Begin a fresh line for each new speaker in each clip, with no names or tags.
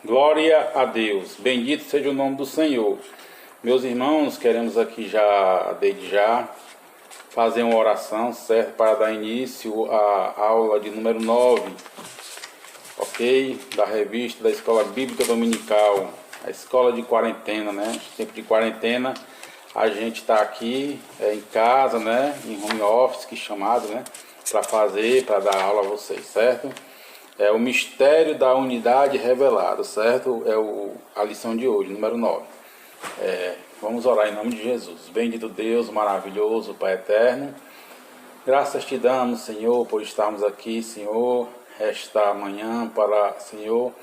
Glória a Deus, bendito seja o nome do Senhor. Meus irmãos, queremos aqui desde já, fazer uma oração, certo? Para dar início à aula de número 9, ok? Da revista da Escola Bíblica Dominical, a escola de quarentena, né? Tempo de quarentena, a gente está aqui em casa, né? Em home office, que chamado, né? Para dar aula a vocês, certo? É o mistério da unidade revelado, certo? A lição de hoje, número 9. Vamos orar em nome de Jesus. Bendito Deus, maravilhoso, Pai eterno. Graças te damos, Senhor, por estarmos aqui, Senhor, esta manhã para, Senhor,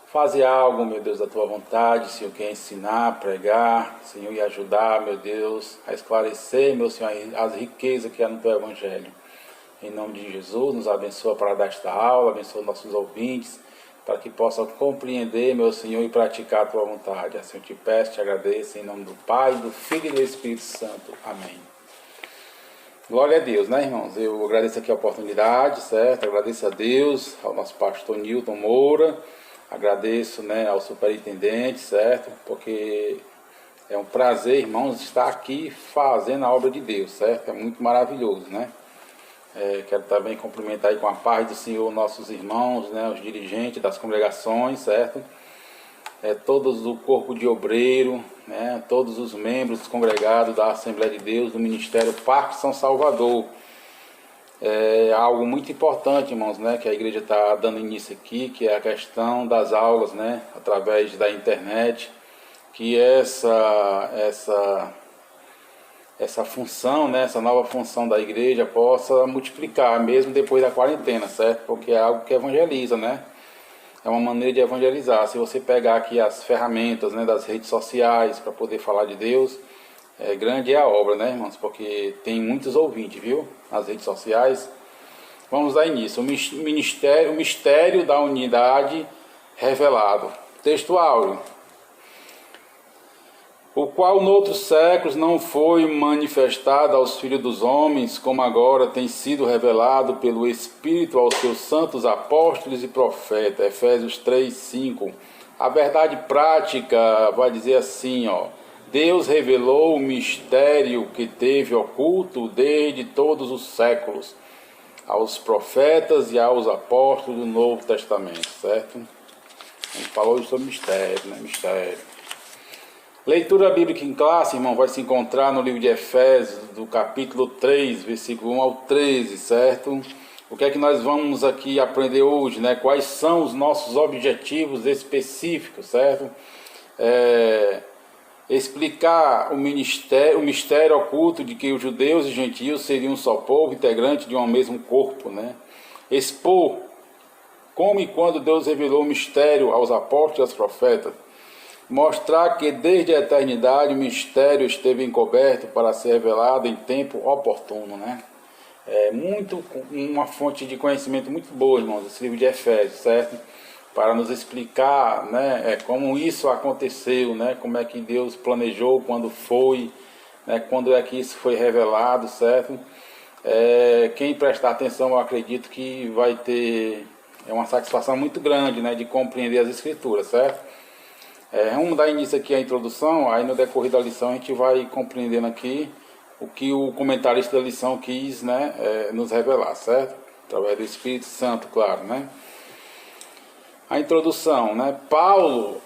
fazer algo, meu Deus, da tua vontade, Senhor, que é ensinar, pregar, Senhor, e ajudar, meu Deus, a esclarecer, meu Senhor, as riquezas que há no teu evangelho. Em nome de Jesus, nos abençoa para dar esta aula, abençoa nossos ouvintes, para que possam compreender, meu Senhor, e praticar a tua vontade. Assim eu te peço, te agradeço, em nome do Pai, do Filho e do Espírito Santo. Amém. Glória a Deus, né, irmãos? Eu agradeço aqui a oportunidade, certo? Agradeço a Deus, ao nosso pastor Nilton Moura, agradeço, né, ao superintendente, certo? Porque é um prazer, irmãos, estar aqui fazendo a obra de Deus, certo? É muito maravilhoso, né? Quero também cumprimentar aí com a paz do Senhor nossos irmãos, né, os dirigentes das congregações, certo? Todos do corpo de obreiro, né, todos os membros congregados da Assembleia de Deus, do Ministério Parque São Salvador. É algo muito importante, irmãos, né, que a igreja está dando início aqui, que é a questão das aulas, né, através da internet, que essa função, né, essa nova função da igreja possa multiplicar, mesmo depois da quarentena, certo? Porque é algo que evangeliza, né? É uma maneira de evangelizar. Se você pegar aqui as ferramentas, né, das redes sociais para poder falar de Deus, grande é a obra, né, irmãos? Porque tem muitos ouvintes, viu? Nas redes sociais. Vamos dar início. O mistério da unidade revelado. Texto áureo. O qual noutros séculos não foi manifestado aos filhos dos homens, como agora tem sido revelado pelo Espírito aos seus santos apóstolos e profetas. Efésios 3, 5. A verdade prática vai dizer assim, ó: Deus revelou o mistério que teve oculto desde todos os séculos aos profetas e aos apóstolos do Novo Testamento, certo? A gente falou sobre mistério, né? Mistério. Leitura bíblica em classe, irmão, vai se encontrar no livro de Efésios, do capítulo 3, versículo 1 ao 13, certo? O que é que nós vamos aqui aprender hoje, né? Quais são os nossos objetivos específicos, certo? Explicar o mistério oculto de que os judeus e gentios seriam um só povo, integrante de um mesmo corpo, né? Expor como e quando Deus revelou o mistério aos apóstolos e aos profetas. Mostrar que desde a eternidade o mistério esteve encoberto para ser revelado em tempo oportuno, né? Uma fonte de conhecimento muito boa, irmãos, esse livro de Efésios, certo? Para nos explicar, né, como isso aconteceu, né? Como é que Deus planejou, quando foi, né, quando é que isso foi revelado, certo? Quem prestar atenção, eu acredito que vai ter uma satisfação muito grande, né, de compreender as Escrituras, certo? Vamos dar início aqui à introdução, aí no decorrer da lição a gente vai compreendendo aqui o que o comentarista da lição quis, né, nos revelar, certo? Através do Espírito Santo, claro, né? A introdução, né? Paulo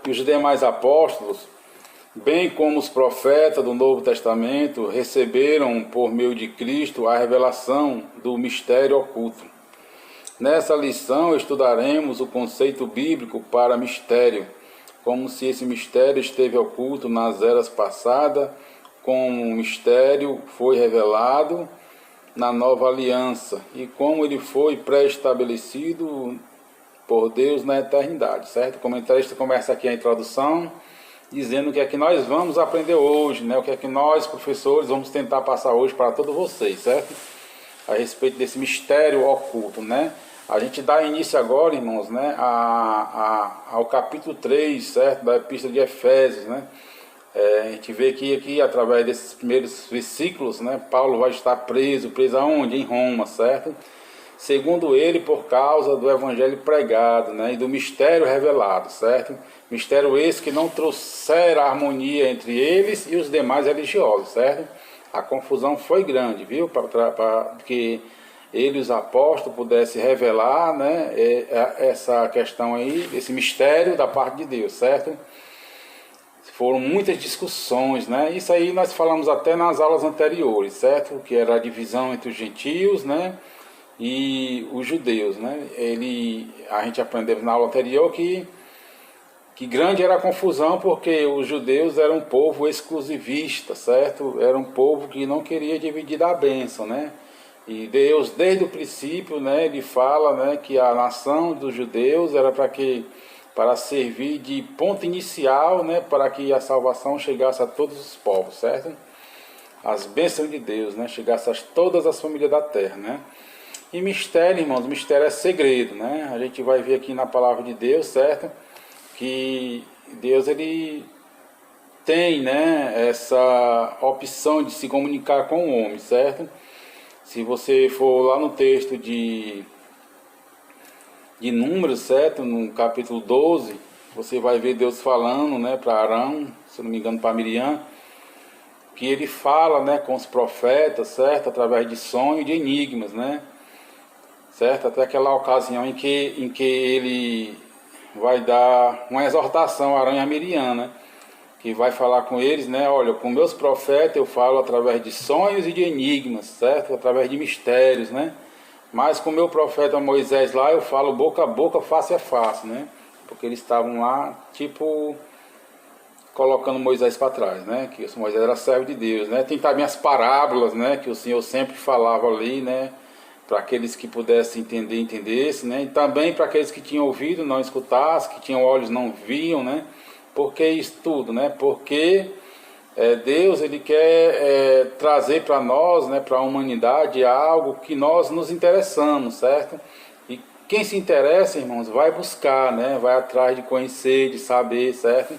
e os demais apóstolos, bem como os profetas do Novo Testamento, receberam por meio de Cristo a revelação do mistério oculto. Nessa lição estudaremos o conceito bíblico para mistério, como se esse mistério esteve oculto nas eras passadas, como o mistério foi revelado na nova aliança e como ele foi pré-estabelecido por Deus na eternidade, certo? O comentarista começa aqui a introdução dizendo o que é que nós vamos aprender hoje, né? O que é que nós, professores, vamos tentar passar hoje para todos vocês, certo? A respeito desse mistério oculto, né? A gente dá início agora, irmãos, né, ao capítulo 3, certo, da Epístola de Efésios, né? A gente vê que aqui, através desses primeiros versículos, né, Paulo vai estar preso aonde? Em Roma, certo? segundo ele, por causa do evangelho pregado, né, e do mistério revelado, certo? Mistério esse que não trouxera harmonia entre eles e os demais religiosos, certo? A confusão foi grande, viu? Para que ele, os apóstolos, pudessem revelar, né, essa questão aí, esse mistério da parte de Deus, certo? Foram muitas discussões, né? Isso aí nós falamos até nas aulas anteriores, certo? Que era a divisão entre os gentios, né, e os judeus, né? A gente aprendeu na aula anterior que grande era a confusão, porque os judeus eram um povo exclusivista, certo? Era um povo que não queria dividir a bênção, né? E Deus, desde o princípio, né, ele fala, né, que a nação dos judeus era para servir de ponto inicial, né, para que a salvação chegasse a todos os povos, certo? As bênçãos de Deus, né, chegasse a todas as famílias da terra, né? E mistério, irmãos, mistério é segredo, né? A gente vai ver aqui na palavra de Deus, certo? Que Deus, ele tem, né, essa opção de se comunicar com o homem, certo? Se você for lá no texto de Números, certo? No capítulo 12, você vai ver Deus falando, né, para Arão, se não me engano para Miriam, que ele fala, né, com os profetas, certo? Através de sonhos e de enigmas, né? Certo? Até aquela ocasião em que ele vai dar uma exortação a Arão e a Miriam, né? Que vai falar com eles, né? Olha, com meus profetas eu falo através de sonhos e de enigmas, certo? Através de mistérios, né? Mas com o meu profeta Moisés lá eu falo boca a boca, face a face, né? Porque eles estavam lá, tipo, colocando Moisés para trás, né? Que Moisés era servo de Deus, né? Tem também as parábolas, né? Que o Senhor sempre falava ali, né? Para aqueles que pudessem entender, entendessem, né? E também para aqueles que tinham ouvido, não escutassem, que tinham olhos, não viam, né? Por que isso tudo, né? Porque Deus, ele quer trazer para nós, né, para a humanidade, algo que nós nos interessamos, certo? E quem se interessa, irmãos, vai buscar, né? Vai atrás de conhecer, de saber, certo?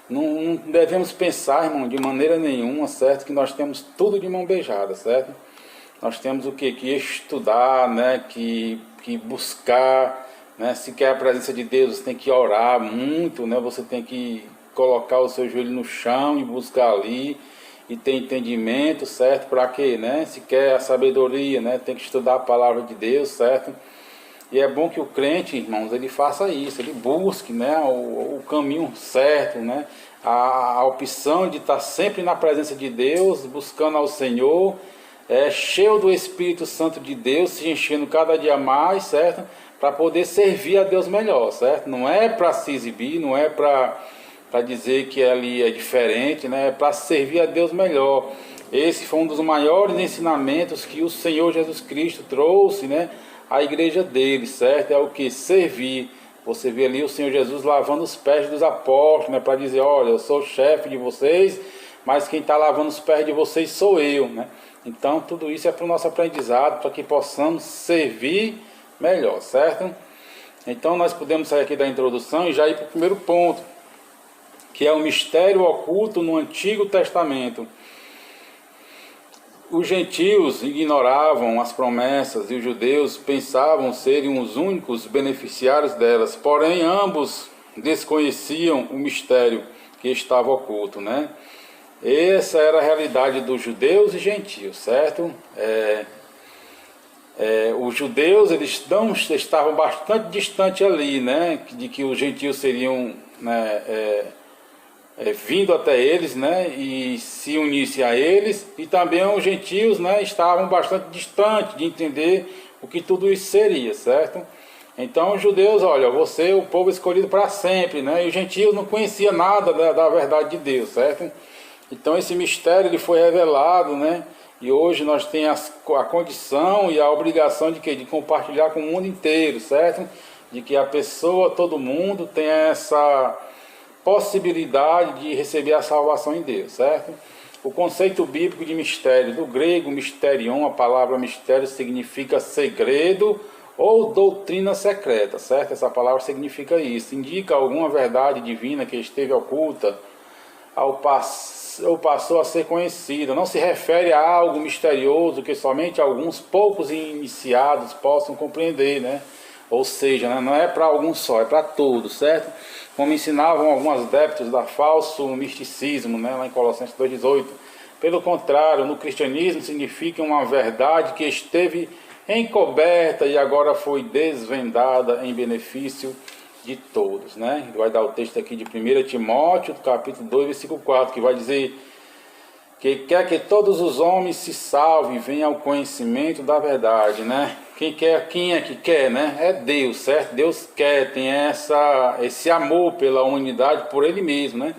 Não devemos pensar, irmão, de maneira nenhuma, certo? Que nós temos tudo de mão beijada, certo? Nós temos o que? Que estudar, né? Que buscar, né? Se quer a presença de Deus, você tem que orar muito, né? Você tem que colocar o seu joelho no chão e buscar ali e ter entendimento, certo? Para quê, né? Se quer a sabedoria, né? Tem que estudar a palavra de Deus, certo? E é bom que o crente, irmãos, ele faça isso, ele busque, né, o caminho certo, né? A opção de estar sempre na presença de Deus, buscando ao Senhor, cheio do Espírito Santo de Deus, se enchendo cada dia mais, certo? Para poder servir a Deus melhor, certo? Não é para se exibir, não é para dizer que ali é diferente, né? É para servir a Deus melhor. Esse foi um dos maiores ensinamentos que o Senhor Jesus Cristo trouxe, né, à igreja dele, certo? É o que? Servir. Você vê ali o Senhor Jesus lavando os pés dos apóstolos, né, para dizer, olha, eu sou o chefe de vocês, mas quem está lavando os pés de vocês sou eu, né? Então tudo isso é para o nosso aprendizado, para que possamos servir melhor, certo? Então nós podemos sair aqui da introdução e já ir para o primeiro ponto, que é o mistério oculto no Antigo Testamento. Os gentios ignoravam as promessas e os judeus pensavam serem os únicos beneficiários delas, porém ambos desconheciam o mistério que estava oculto, né? Essa era a realidade dos judeus e gentios, certo? Os judeus, eles estavam bastante distantes ali, né? De que os gentios seriam, né, vindo até eles, né, e se unisse a eles, e também os gentios, né, estavam bastante distantes de entender o que tudo isso seria, certo? Então os judeus, olha, você é o povo escolhido para sempre, né, e os gentios não conheciam nada da verdade de Deus, certo? Então esse mistério ele foi revelado, né, e hoje nós temos a condição e a obrigação de compartilhar com o mundo inteiro, certo? De que a pessoa, todo mundo tem essa possibilidade de receber a salvação em Deus, certo? O conceito bíblico de mistério, do grego mysterion, a palavra mistério significa segredo ou doutrina secreta, certo? Essa palavra significa isso, indica alguma verdade divina que esteve oculta ao ou passou a ser conhecida. Não se refere a algo misterioso que somente alguns poucos iniciados possam compreender, né? Ou seja, né, não é para alguns só, é para todos, certo? Como ensinavam alguns adeptos da falso misticismo, né, lá em Colossenses 2,18. Pelo contrário, no cristianismo significa uma verdade que esteve encoberta e agora foi desvendada em benefício de todos, né? Vai dar o texto aqui de 1 Timóteo, capítulo 2, versículo 4, que vai dizer que quer que todos os homens se salvem e venham ao conhecimento da verdade, né? Quem é que quer, né? É Deus, certo? Deus quer, tem esse amor pela humanidade, por Ele mesmo, né?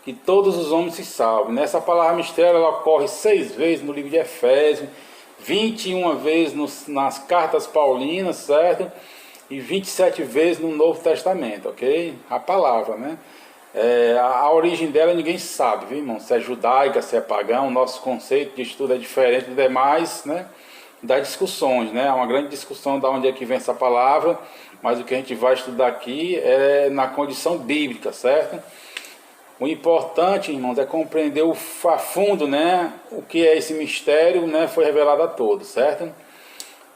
Que todos os homens se salvem. Nessa palavra mistério, ela ocorre 6 vezes no livro de Efésios, 21 vezes nas cartas paulinas, certo? E 27 vezes no Novo Testamento, ok? A palavra, né? A origem dela ninguém sabe, viu, irmão? Se é judaica, se é pagã, o nosso conceito de estudo é diferente dos demais, né? Das discussões, né? Há uma grande discussão de onde é que vem essa palavra, mas o que a gente vai estudar aqui é na condição bíblica, certo? O importante, irmãos, é compreender a fundo, né? O que é esse mistério, né? Foi revelado a todos, certo?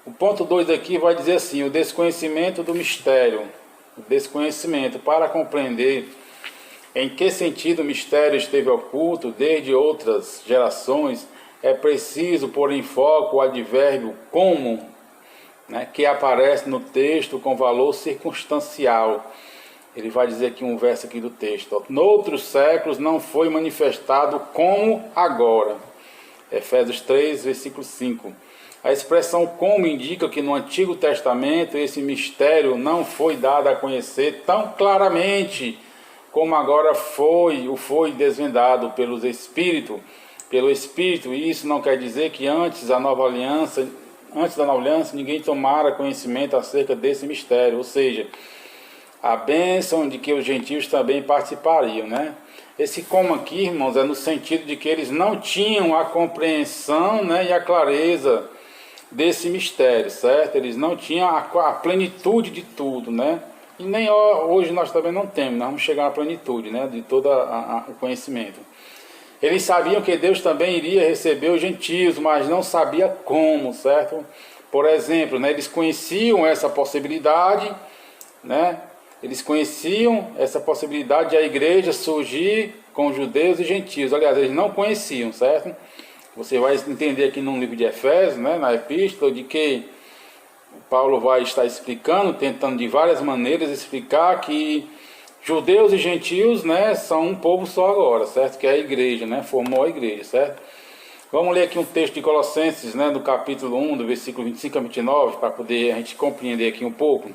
O ponto 2 aqui vai dizer assim: o desconhecimento do mistério. O desconhecimento, para compreender em que sentido o mistério esteve oculto desde outras gerações, é preciso pôr em foco o advérbio como, né, que aparece no texto com valor circunstancial. Ele vai dizer aqui um verso aqui do texto: noutros séculos não foi manifestado como agora. Efésios 3, versículo 5. A expressão como indica que no Antigo Testamento esse mistério não foi dado a conhecer tão claramente como agora foi desvendado pelo Espírito, e isso não quer dizer que antes da nova aliança, ninguém tomara conhecimento acerca desse mistério, ou seja, a bênção de que os gentios também participariam, né? Esse como aqui, irmãos, é no sentido de que eles não tinham a compreensão, né, e a clareza desse mistério, certo? Eles não tinham a plenitude de tudo, né? E nem hoje nós também não temos, nós vamos chegar à plenitude, né, de todo o conhecimento. Eles sabiam que Deus também iria receber os gentios, mas não sabia como, certo? Por exemplo, né, eles conheciam essa possibilidade, né? Eles conheciam essa possibilidade de a igreja surgir com judeus e gentios. Aliás, eles não conheciam, certo? Você vai entender aqui no livro de Efésios, né, na epístola, de que Paulo vai estar explicando, tentando de várias maneiras explicar que judeus e gentios, né, são um povo só agora, certo? Que é a igreja, né? Formou a igreja, certo? Vamos ler aqui um texto de Colossenses, né, do capítulo 1, do versículo 25 a 29, para poder a gente compreender aqui um pouco.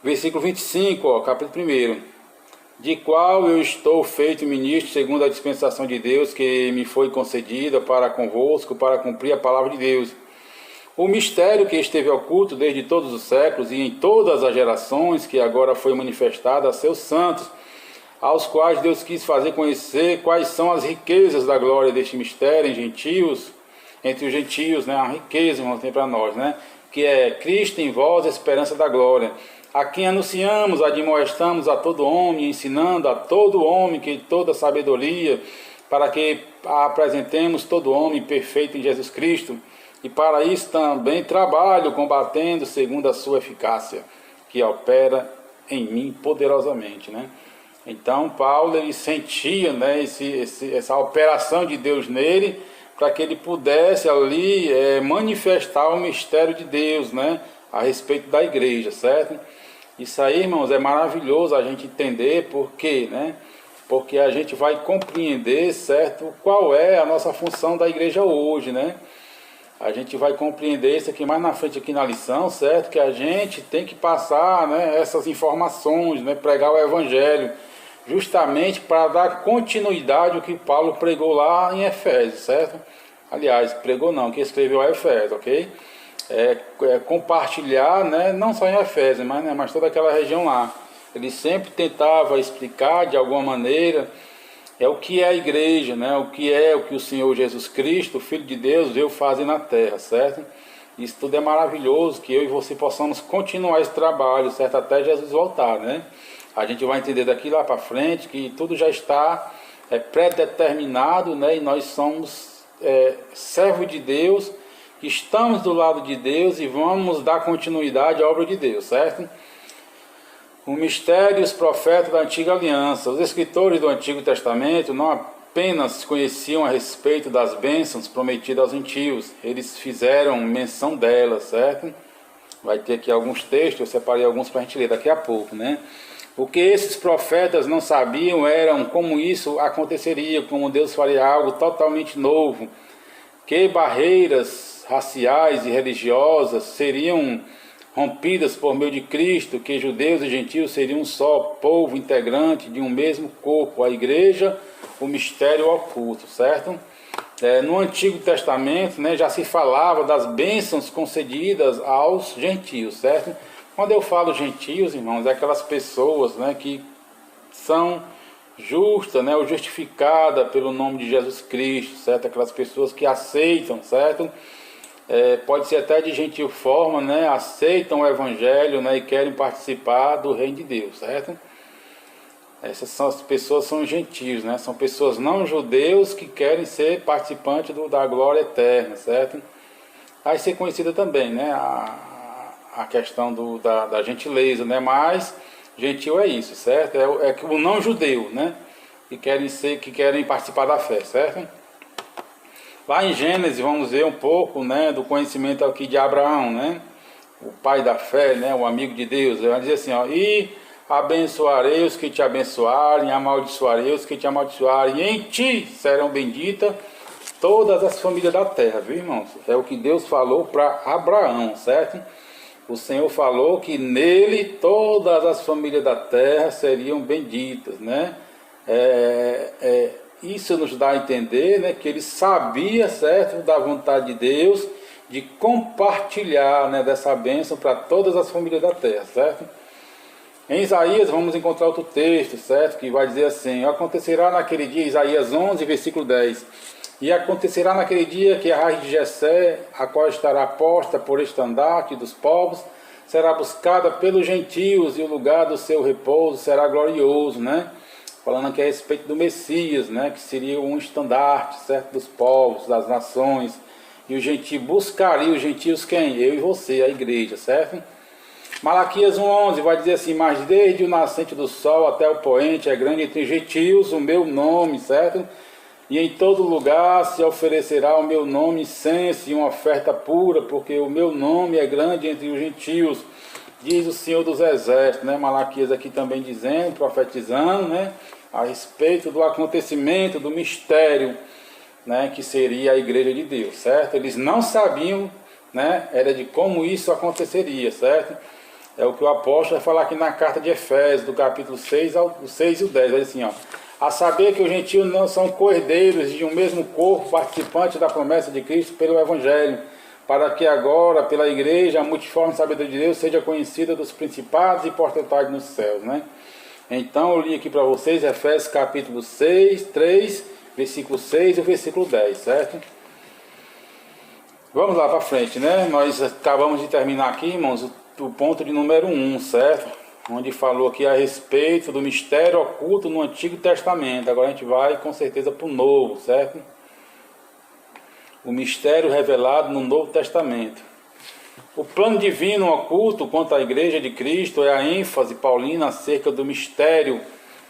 Versículo 25, ó, capítulo 1. De qual eu estou feito ministro segundo a dispensação de Deus que me foi concedida para convosco, para cumprir a palavra de Deus. O mistério que esteve oculto desde todos os séculos e em todas as gerações, que agora foi manifestado a seus santos, aos quais Deus quis fazer conhecer quais são as riquezas da glória deste mistério em gentios, entre os gentios, né? A riqueza, irmãos, tem para nós, né? Que é Cristo em vós, a esperança da glória, a quem anunciamos, admoestamos a todo homem, ensinando a todo homem que toda sabedoria, para que apresentemos todo homem perfeito em Jesus Cristo. E para isso também trabalho, combatendo segundo a sua eficácia, que opera em mim poderosamente, né? Então Paulo, ele sentia, né, essa operação de Deus nele, para que ele pudesse ali manifestar o mistério de Deus, né, a respeito da igreja, certo? Isso aí, irmãos, é maravilhoso a gente entender. Por quê, né? Porque a gente vai compreender, certo, qual é a nossa função da igreja hoje, né? A gente vai compreender isso aqui mais na frente aqui na lição, certo? Que a gente tem que passar, né, essas informações, né, pregar o evangelho, justamente para dar continuidade ao que Paulo pregou lá em Efésios, certo? Aliás, pregou não, que escreveu a Efésios, ok? Compartilhar, né, não só em Efésios, mas toda aquela região lá. Ele sempre tentava explicar de alguma maneira o que é a igreja, né, o que o Senhor Jesus Cristo, o Filho de Deus, veio fazer na terra, certo? Isso tudo é maravilhoso, que eu e você possamos continuar esse trabalho, certo? Até Jesus voltar, né? A gente vai entender daqui lá para frente que tudo já está predeterminado, né? E nós somos servos de Deus, estamos do lado de Deus e vamos dar continuidade à obra de Deus, certo? O mistério e os profetas da antiga aliança. Os escritores do Antigo Testamento não apenas conheciam a respeito das bênçãos prometidas aos gentios, eles fizeram menção delas, certo? Vai ter aqui alguns textos, eu separei alguns para a gente ler daqui a pouco, né? O que esses profetas não sabiam eram como isso aconteceria, como Deus faria algo totalmente novo, que barreiras raciais e religiosas seriam rompidas por meio de Cristo, que judeus e gentios seriam um só povo integrante de um mesmo corpo, a igreja, o mistério oculto, certo? No Antigo Testamento, né, já se falava das bênçãos concedidas aos gentios, certo? Quando eu falo gentios, irmãos, é aquelas pessoas, né, que são justas, né, ou justificadas pelo nome de Jesus Cristo, certo? Aquelas pessoas que aceitam, certo? Pode ser até de gentil forma, né, aceitam o Evangelho, né, e querem participar do reino de Deus, certo? Essas são as pessoas, são gentios, né? São pessoas não judeus que querem ser participantes da glória eterna, certo? Vai ser conhecida também, né, a questão da gentileza, né? Mas gentil é isso, certo? É o não judeu, né? Que querem participar da fé, certo? Lá em Gênesis vamos ver um pouco, né, do conhecimento aqui de Abraão, né? O pai da fé, né? O amigo de Deus. Ele vai dizer assim, ó, e abençoarei os que te abençoarem, amaldiçoarei os que te amaldiçoarem, e em ti serão benditas todas as famílias da terra, viu, irmãos? É o que Deus falou para Abraão, certo? O Senhor falou que nele todas as famílias da terra seriam benditas, né? Isso nos dá a entender, né, que ele sabia, certo, da vontade de Deus, de compartilhar, né, dessa bênção para todas as famílias da terra, certo? Em Isaías vamos encontrar outro texto, certo? Que vai dizer assim, acontecerá naquele dia, Isaías 11, versículo 10, e acontecerá naquele dia que a raiz de Jessé, a qual estará posta por estandarte dos povos, será buscada pelos gentios, e o lugar do seu repouso será glorioso, né? Falando aqui a respeito do Messias, né? Que seria um estandarte, certo? Dos povos, das nações, e o gentio buscaria, os gentios quem? Eu e você, a igreja, certo? Malaquias 1,11 vai dizer assim, mas desde o nascente do sol até o poente é grande entre os gentios o meu nome, certo? E em todo lugar se oferecerá o meu nome incenso e uma oferta pura, porque o meu nome é grande entre os gentios, diz o Senhor dos Exércitos, né? Malaquias aqui também dizendo, profetizando, né, a respeito do acontecimento, do mistério, né, que seria a igreja de Deus, certo? Eles não sabiam, né, era de como isso aconteceria, certo? É o que o apóstolo vai falar aqui na carta de Efésios, do capítulo 6 e o 10, vai dizer assim, ó, a saber que os gentios não são cordeiros de um mesmo corpo, participantes da promessa de Cristo pelo Evangelho, para que agora, pela igreja, a multiforme sabedoria de Deus seja conhecida dos principados e potestades nos céus, né? Então eu li aqui para vocês Efésios capítulo 6, 3, versículo 6 e o versículo 10, certo? Vamos lá para frente, né? Nós acabamos de terminar aqui, irmãos, o ponto de número 1, certo? Onde falou aqui a respeito do mistério oculto no Antigo Testamento. Agora a gente vai com certeza para o Novo, certo? O mistério revelado no Novo Testamento. O plano divino oculto quanto à Igreja de Cristo é a ênfase paulina acerca do mistério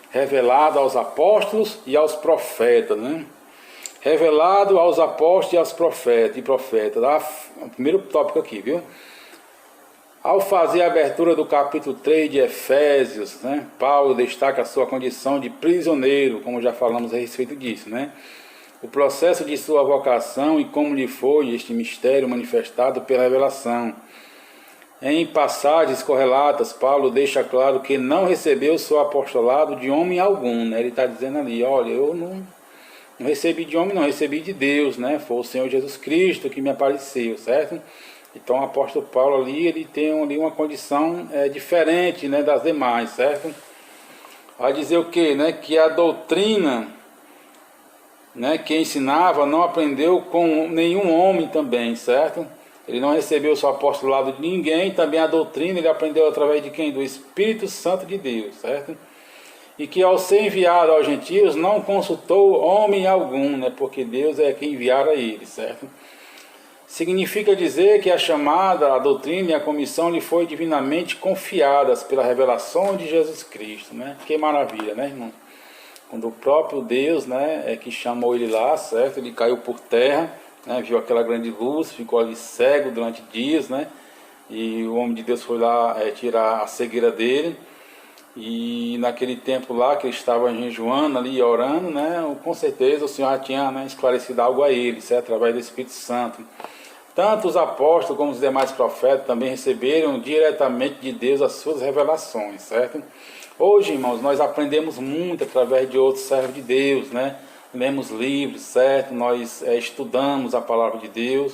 revelado aos apóstolos e aos profetas, né? Revelado aos apóstolos e aos profetas. O primeiro tópico aqui, viu? Ao fazer a abertura do capítulo 3 de Efésios, né, Paulo destaca a sua condição de prisioneiro, como já falamos a respeito disso, né? O processo de sua vocação e como lhe foi este mistério manifestado pela revelação. Em passagens correlatas, Paulo deixa claro que não recebeu seu apostolado de homem algum, né? Ele está dizendo ali, olha, eu não recebi de homem, não, recebi de Deus, né? Foi o Senhor Jesus Cristo que me apareceu, certo? Então o apóstolo Paulo ali, ele tem ali uma condição diferente, né, das demais, certo? Vai dizer o quê? Né? Que a doutrina, né, que ensinava não aprendeu com nenhum homem também, certo? Ele não recebeu o seu apostolado de ninguém, também a doutrina ele aprendeu através de quem? Do Espírito Santo de Deus, certo? e que ao ser enviado aos gentios não consultou homem algum, né? Porque Deus é quem enviara ele, certo? Significa dizer que a chamada, a doutrina e a comissão lhe foi divinamente confiadas pela revelação de Jesus Cristo, né? Que maravilha, né, irmão? Quando o próprio Deus, né, é que chamou ele lá, certo? Ele caiu por terra, né, viu aquela grande luz, ficou ali cego durante dias, né? E o homem de Deus foi lá tirar a cegueira dele. E naquele tempo lá que ele estava jejuando ali, orando, né? Com certeza o Senhor tinha, né, esclarecido algo a ele, certo? Através do Espírito Santo. Tanto os apóstolos como os demais profetas também receberam diretamente de Deus as suas revelações, certo? Hoje, irmãos, nós aprendemos muito através de outros servos de Deus, né? Lemos livros, certo? Nós estudamos a palavra de Deus.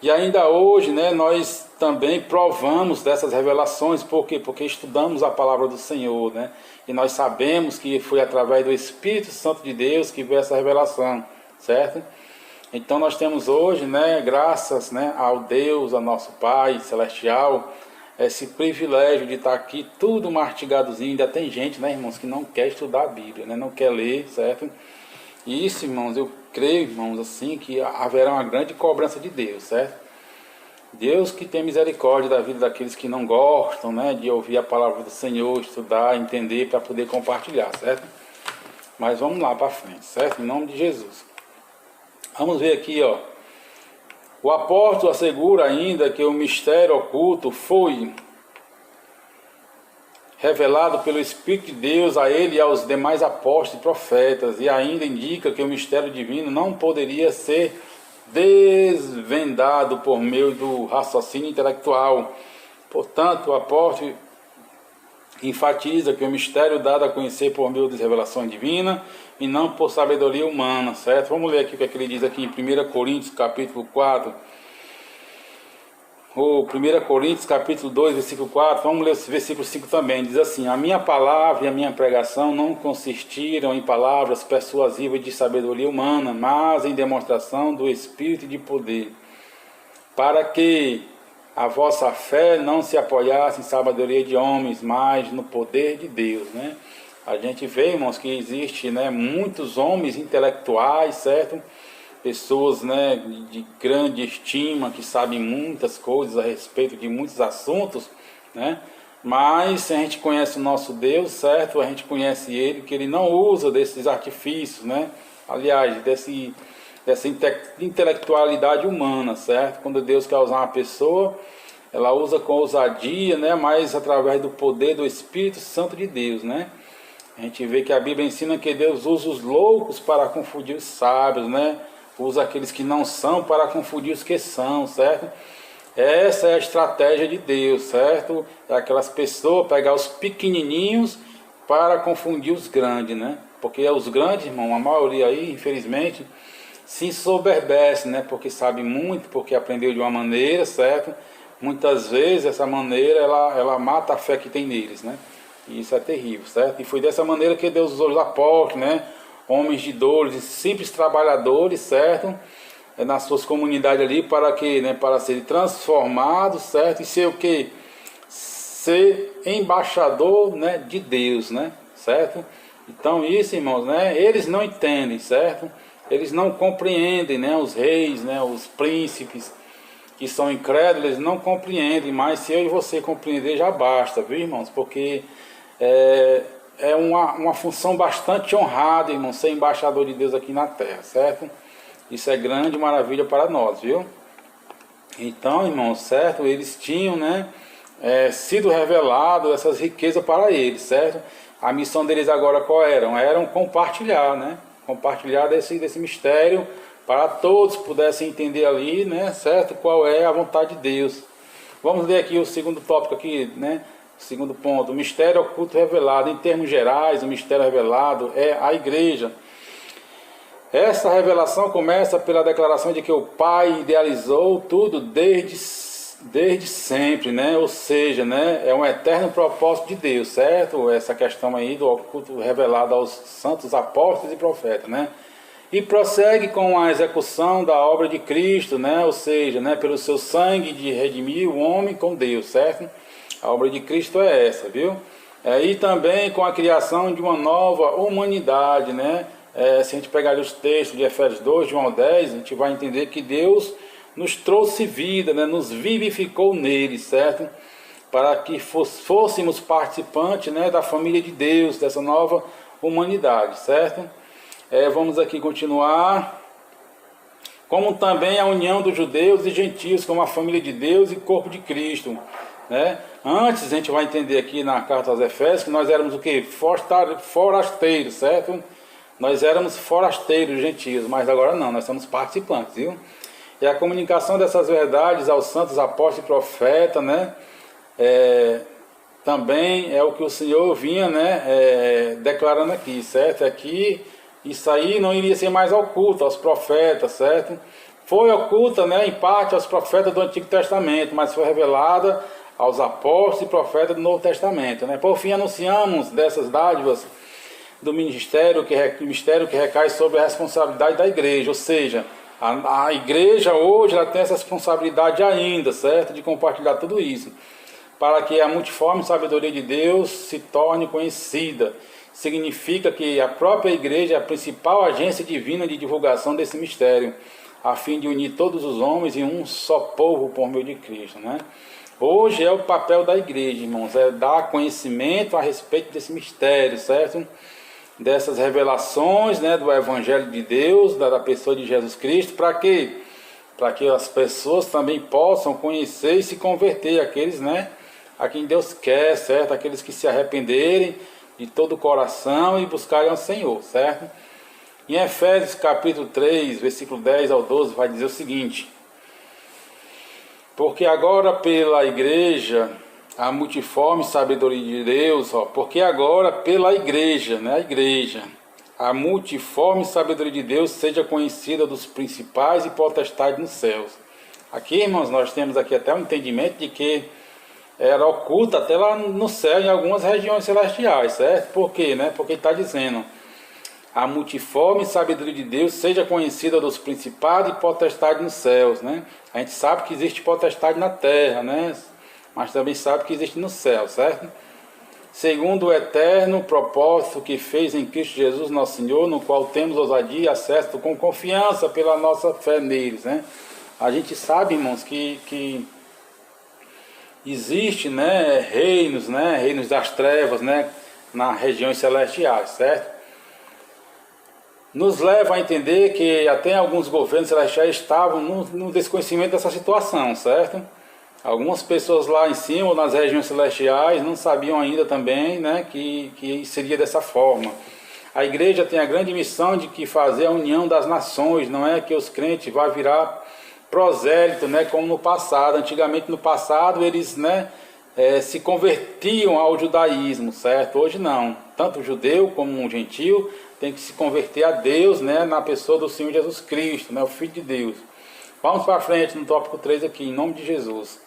E ainda hoje, né, nós também provamos dessas revelações. Por quê? Porque estudamos a palavra do Senhor, né? E nós sabemos que foi através do Espírito Santo de Deus que veio essa revelação, certo? Então nós temos hoje, né, graças, né, ao Deus, ao nosso Pai Celestial, esse privilégio de estar aqui tudo mastigadozinho. Ainda tem gente, né, irmãos, que não quer estudar a Bíblia, né, não quer ler, certo? E isso, irmãos, eu creio, irmãos, assim, que haverá uma grande cobrança de Deus, certo? Deus que tem misericórdia da vida daqueles que não gostam, né, de ouvir a palavra do Senhor, estudar, entender, para poder compartilhar, certo? Mas vamos lá para frente, certo? Em nome de Jesus. Vamos ver aqui, ó. O apóstolo assegura ainda que o mistério oculto foi revelado pelo Espírito de Deus a ele e aos demais apóstolos e profetas, e ainda indica que o mistério divino não poderia ser desvendado por meio do raciocínio intelectual. Portanto, o apóstolo enfatiza que o mistério dado a conhecer por meio de revelação divina e não por sabedoria humana, certo? Vamos ler aqui o que ele diz aqui em 1 Coríntios capítulo 4, ou 1 Coríntios capítulo 2, versículo 4, vamos ler o versículo 5 também, diz assim: a minha palavra e a minha pregação não consistiram em palavras persuasivas de sabedoria humana, mas em demonstração do Espírito e de poder, para que a vossa fé não se apoiasse em sabedoria de homens, mas no poder de Deus, né? A gente vê, irmãos, que existe, né, muitos homens intelectuais, certo? Pessoas, né, de grande estima, que sabem muitas coisas a respeito de muitos assuntos, né? Mas se a gente conhece o nosso Deus, certo? A gente conhece Ele, que Ele não usa desses artifícios, né? Aliás, dessa intelectualidade humana, certo? Quando Deus quer usar uma pessoa, ela usa com ousadia, né? Mas através do poder do Espírito Santo de Deus, né? A gente vê que a Bíblia ensina que Deus usa os loucos para confundir os sábios, né? Usa aqueles que não são para confundir os que são, certo? Essa é a estratégia de Deus, certo? É aquelas pessoas pegar os pequenininhos para confundir os grandes, né? Porque os grandes, irmão, a maioria aí, infelizmente, se ensoberbece, né? Porque sabe muito, porque aprendeu de uma maneira, certo? Muitas vezes essa maneira ela mata a fé que tem neles, né? E isso é terrível, certo? E foi dessa maneira que Deus usou os apóstolos, né? Homens de dores, simples trabalhadores, certo? Nas suas comunidades ali, para que, né? Para serem transformados, certo? E ser o que? Ser embaixador, né? De Deus, né? Certo? Então isso, irmãos, né? Eles não entendem, certo? Eles não compreendem, né? Os reis, né? Os príncipes que são incrédulos, eles não compreendem, mas se eu e você compreender já basta, viu, irmãos? Porque é uma função bastante honrada, irmão, ser embaixador de Deus aqui na terra, certo? Isso é grande maravilha para nós, viu? Então, irmão, certo? Eles tinham, né, sido revelado essas riquezas para eles, certo? A missão deles agora qual era? Era compartilhar, né? Compartilhar desse mistério para todos pudessem entender ali, né, certo? Qual é a vontade de Deus. Vamos ler aqui o segundo tópico aqui, né? Segundo ponto, o mistério oculto revelado. Em termos gerais, o mistério revelado é a igreja. Essa revelação começa pela declaração de que o Pai idealizou tudo desde sempre, né? Ou seja, né, é um eterno propósito de Deus, certo? Essa questão aí do oculto revelado aos santos apóstolos e profetas, né? E prossegue com a execução da obra de Cristo, né? Ou seja, né, pelo seu sangue de redimir o homem com Deus, certo? A obra de Cristo é essa, viu? E também com a criação de uma nova humanidade, né? Se a gente pegar os textos de Efésios 2, de 1 ao 10, a gente vai entender que Deus nos trouxe vida, né? Nos vivificou nele, certo? Para que fôssemos participantes, né, da família de Deus, dessa nova humanidade, certo? Vamos aqui continuar. Como também a união dos judeus e gentios como a família de Deus e corpo de Cristo, né? Antes a gente vai entender aqui na carta aos Efésios que nós éramos o que? Forasteiros, certo? Nós éramos forasteiros gentios, mas agora não, nós somos participantes, viu? E a comunicação dessas verdades aos santos apóstolos e profetas, né? Também é o que o Senhor vinha, né, declarando aqui, certo? Aqui, isso aí não iria ser mais oculto aos profetas, certo? Foi oculta, né, em parte aos profetas do Antigo Testamento, mas foi revelada aos apóstolos e profetas do Novo Testamento, né? Por fim, anunciamos dessas dádivas do ministério que recai sobre a responsabilidade da igreja, ou seja, a igreja hoje ela tem essa responsabilidade ainda, certo? De compartilhar tudo isso, para que a multiforme sabedoria de Deus se torne conhecida. Significa que a própria igreja é a principal agência divina de divulgação desse mistério, a fim de unir todos os homens em um só povo por meio de Cristo, né? Hoje é o papel da igreja, irmãos, é dar conhecimento a respeito desse mistério, certo? Dessas revelações, né, do Evangelho de Deus, da pessoa de Jesus Cristo, para quê? Para que as pessoas também possam conhecer e se converter, aqueles, né, a quem Deus quer, certo? Aqueles que se arrependerem de todo o coração e buscarem ao Senhor, certo? Em Efésios capítulo 3, versículo 10 ao 12, vai dizer o seguinte: porque agora pela igreja, a multiforme sabedoria de Deus, porque agora pela igreja, né, a igreja, a multiforme sabedoria de Deus seja conhecida dos principais e potestades nos céus. Aqui, irmãos, nós temos aqui até um entendimento de que era oculta até lá no céu, em algumas regiões celestiais, certo? Por quê, né? Porque está dizendo: a multiforme sabedoria de Deus seja conhecida dos principados e potestades nos céus, né? A gente sabe que existe potestade na terra, né? Mas também sabe que existe no céu, certo? Segundo o eterno propósito que fez em Cristo Jesus nosso Senhor, no qual temos ousadia e acesso com confiança pela nossa fé neles, né? A gente sabe, irmãos, que existe, né, reinos das trevas, né, nas regiões celestiais, certo? Nos leva a entender que até alguns governos celestiais estavam no desconhecimento dessa situação, certo? Algumas pessoas lá em cima, ou nas regiões celestiais, não sabiam ainda também, né, que seria dessa forma. A igreja tem a grande missão de que fazer a união das nações, não é que os crentes vão virar prosélito, né, como no passado. Antigamente, no passado, eles, né, se convertiam ao judaísmo, certo? Hoje não. Tanto o judeu como o gentio tem que se converter a Deus, né, na pessoa do Senhor Jesus Cristo, né, o Filho de Deus. Vamos para frente no tópico 3 aqui, em nome de Jesus.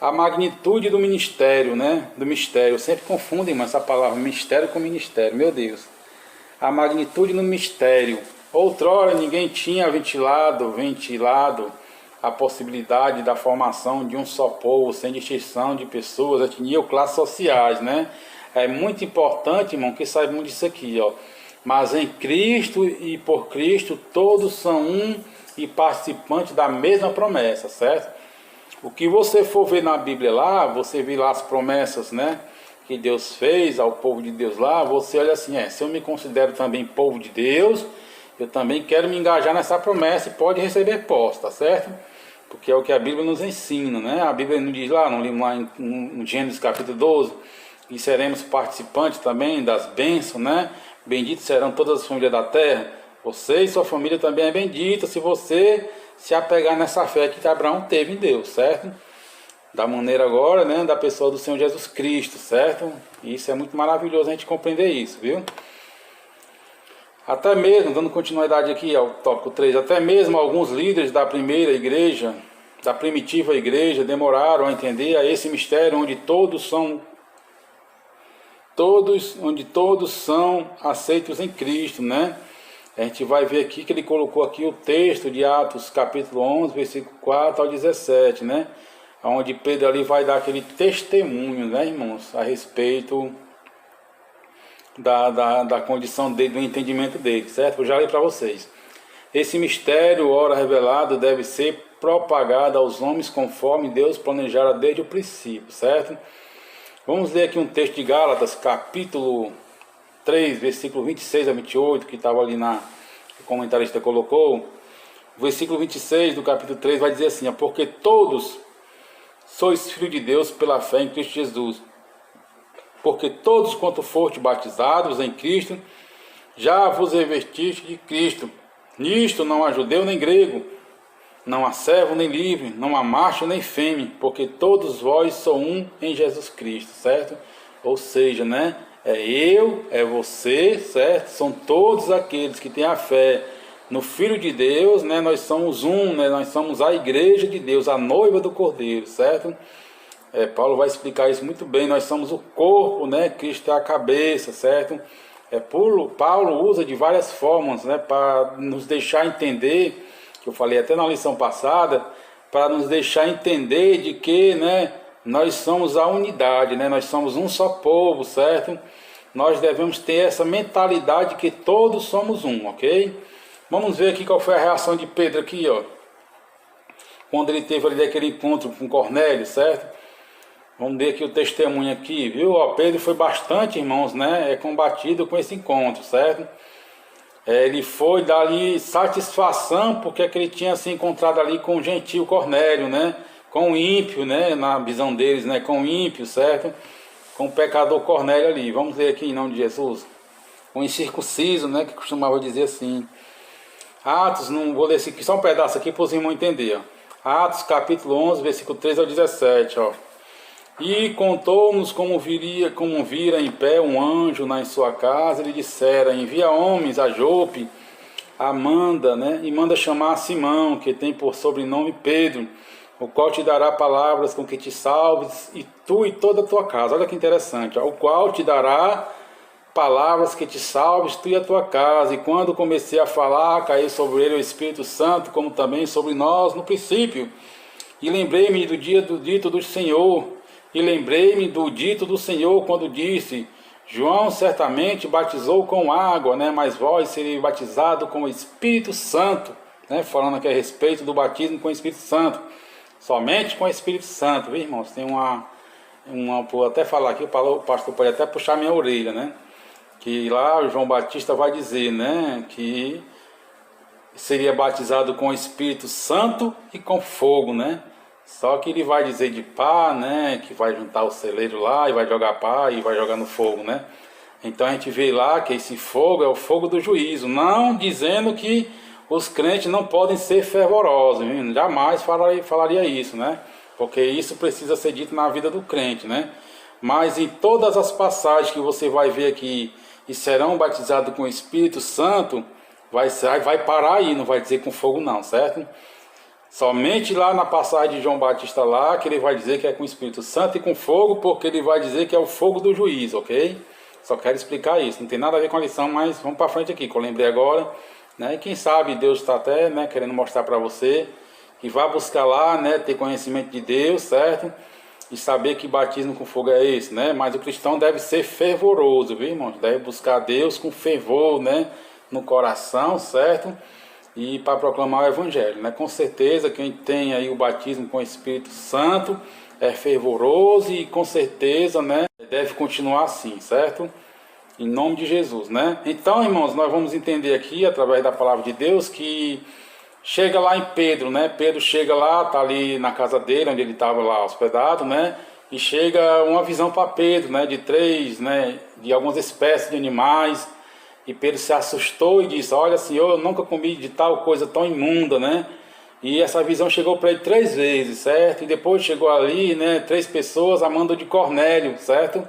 A magnitude do ministério, né, do mistério. Eu sempre confundo, irmão, essa palavra, mistério com ministério, meu Deus. A magnitude no mistério. Outrora ninguém tinha ventilado a possibilidade da formação de um só povo, sem distinção de pessoas, etnia ou classes sociais, né? É muito importante, irmão, que saibamos disso aqui, ó. Mas em Cristo e por Cristo todos são um e participantes da mesma promessa, certo? O que você for ver na Bíblia lá, você vê lá as promessas, né, que Deus fez ao povo de Deus lá, você olha assim, se eu me considero também povo de Deus, eu também quero me engajar nessa promessa e pode receber posse, tá certo? Porque é o que a Bíblia nos ensina, né? A Bíblia nos diz lá, no Gênesis capítulo 12, que seremos participantes também das bênçãos, né? Benditos serão todas as famílias da terra. Você e sua família também é bendita se você se apegar nessa fé que Abraão teve em Deus, certo? Da maneira agora, né, da pessoa do Senhor Jesus Cristo, certo? E isso é muito maravilhoso a gente compreender isso, viu? Até mesmo, dando continuidade aqui ao tópico 3, até mesmo alguns líderes da primeira igreja, da primitiva igreja, demoraram a entender a esse mistério onde todos são aceitos em Cristo, né? A gente vai ver aqui que ele colocou aqui o texto de Atos capítulo 11, versículo 4 ao 17, né? onde Pedro ali vai dar aquele testemunho, né, irmãos, a respeito da condição dele, do entendimento dele, certo? Eu já li para vocês. Esse mistério, ora revelado, deve ser propagado aos homens conforme Deus planejara desde o princípio, certo? Vamos ler aqui um texto de Gálatas, capítulo 3, versículo 26 a 28, que estava ali o comentarista colocou. O versículo 26 do capítulo 3 vai dizer assim: porque todos sois filhos de Deus pela fé em Cristo Jesus. Porque todos quanto fortes batizados em Cristo, já vos revestiste de Cristo. Nisto não há judeu nem grego, não há servo nem livre, não há macho nem fêmea, porque todos vós sois um em Jesus Cristo, certo? Ou seja, né? É eu, é você, certo? São todos aqueles que têm a fé no Filho de Deus, né? Nós somos um, né? Nós somos a igreja de Deus, a noiva do Cordeiro, certo? Paulo vai explicar isso muito bem. Nós somos o corpo, né? Cristo é a cabeça, certo? Paulo usa de várias formas, né? Para nos deixar entender, que eu falei até na lição passada, para nos deixar entender de que, né? Nós somos a unidade, né? Nós somos um só povo, certo? Nós devemos ter essa mentalidade que todos somos um, ok? Vamos ver aqui qual foi a reação de Pedro aqui, ó. Quando ele teve ali aquele encontro com Cornélio, certo? Vamos ver aqui o testemunho aqui, viu? Ó, Pedro foi bastante, irmãos, né? Combatido com esse encontro, certo? Ele foi dar ali satisfação porque é que ele tinha se encontrado ali com o gentil Cornélio, né? Com o ímpio, né? Na visão deles, né? Com o ímpio, certo? Com o pecador Cornélio ali. Vamos ler aqui em nome de Jesus. O incircunciso, né? Que costumava dizer assim. Atos, não vou ler aqui, só um pedaço aqui para os irmãos entenderem. Atos capítulo 11, versículo 13 ao 17, ó. E contou-nos como vira em pé um anjo em sua casa, ele dissera: envia homens a Jope, Amanda, né? E manda chamar Simão, que tem por sobrenome Pedro, o qual te dará palavras com que te salves, e tu e toda a tua casa. Olha que interessante, ó. O qual te dará palavras que te salves, tu e a tua casa. E quando comecei a falar, caiu sobre ele o Espírito Santo, como também sobre nós no princípio. E lembrei-me do dia do dito do Senhor, quando disse: João certamente batizou com água, né? Mas vós sereis batizado com o Espírito Santo, né? Falando aqui a respeito do batismo com o Espírito Santo. Somente com o Espírito Santo, viu, irmãos? Tem vou até falar aqui, o pastor pode até puxar minha orelha, né? Que lá o João Batista vai dizer, né? Que seria batizado com o Espírito Santo e com fogo, né? Só que ele vai dizer de pá, né? Que vai juntar o celeiro lá e vai jogar pá e vai jogar no fogo, né? Então a gente vê lá que esse fogo é o fogo do juízo. Não dizendo que os crentes não podem ser fervorosos, hein? Jamais falaria isso, né? Porque isso precisa ser dito na vida do crente, né? Mas em todas as passagens que você vai ver aqui, e serão batizados com o Espírito Santo, vai parar aí, não vai dizer com fogo não, certo? Somente lá na passagem de João Batista lá, que ele vai dizer que é com o Espírito Santo e com fogo, porque ele vai dizer que é o fogo do juízo, ok? Só quero explicar isso, não tem nada a ver com a lição, mas vamos para frente aqui, que eu lembrei agora, né? E quem sabe Deus está até, né, querendo mostrar para você, que vá buscar lá, né, ter conhecimento de Deus, certo? E saber que batismo com fogo é esse, né? Mas o cristão deve ser fervoroso, viu, irmãos? Deve buscar Deus com fervor, né, no coração, certo? E para proclamar o Evangelho, né? Com certeza quem tem aí o batismo com o Espírito Santo é fervoroso e com certeza, né, deve continuar assim, certo? Em nome de Jesus, né? Então, irmãos, nós vamos entender aqui, através da palavra de Deus, que chega lá em Pedro, né? Pedro chega lá, tá ali na casa dele, onde ele estava lá hospedado, né? E chega uma visão para Pedro, né? De três, né? De algumas espécies de animais. E Pedro se assustou e disse: olha, Senhor, eu nunca comi de tal coisa tão imunda, né? E essa visão chegou para ele 3 vezes, certo? E depois chegou ali, né? 3 pessoas a mando de Cornélio, certo?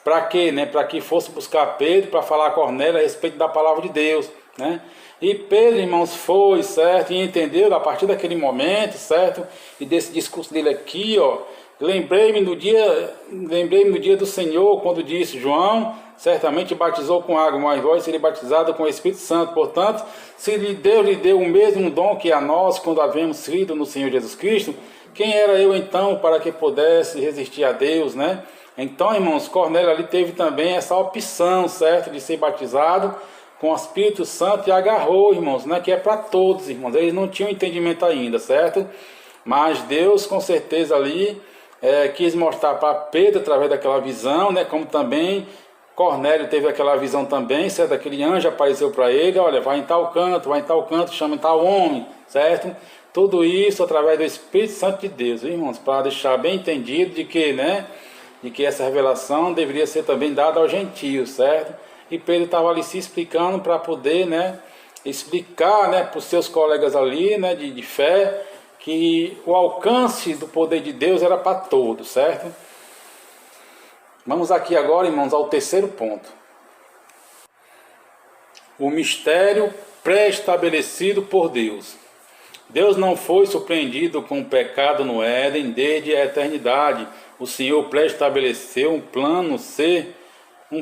Para quê, né? Para que fosse buscar Pedro, para falar a Cornélio a respeito da palavra de Deus, né? E Pedro, irmãos, foi, certo? E entendeu a partir daquele momento, certo? E desse discurso dele aqui, ó. Lembrei-me do dia do Senhor, quando disse: João certamente batizou com água, mas vós sereis batizados com o Espírito Santo. Portanto, se Deus lhe deu o mesmo dom que a nós, quando havemos crido no Senhor Jesus Cristo, quem era eu então para que pudesse resistir a Deus, né? Então, irmãos, Cornélio ali teve também essa opção, certo, de ser batizado com o Espírito Santo e agarrou, irmãos, né? Que é para todos, irmãos. Eles não tinham entendimento ainda, certo? Mas Deus, com certeza ali, quis mostrar para Pedro através daquela visão, né? Como também Cornélio teve aquela visão também, certo? Aquele anjo apareceu para ele, olha, vai em tal canto, chama em tal homem, certo? Tudo isso através do Espírito Santo de Deus, viu, irmãos? Para deixar bem entendido de que, né? De que essa revelação deveria ser também dada aos gentios, certo? E Pedro estava ali se explicando para poder, né? Explicar, né? Para os seus colegas ali, né? De fé, que o alcance do poder de Deus era para todos, certo? Vamos aqui agora, irmãos, ao terceiro ponto. O mistério pré-estabelecido por Deus. Deus não foi surpreendido com o pecado no Éden desde a eternidade. O Senhor pré-estabeleceu um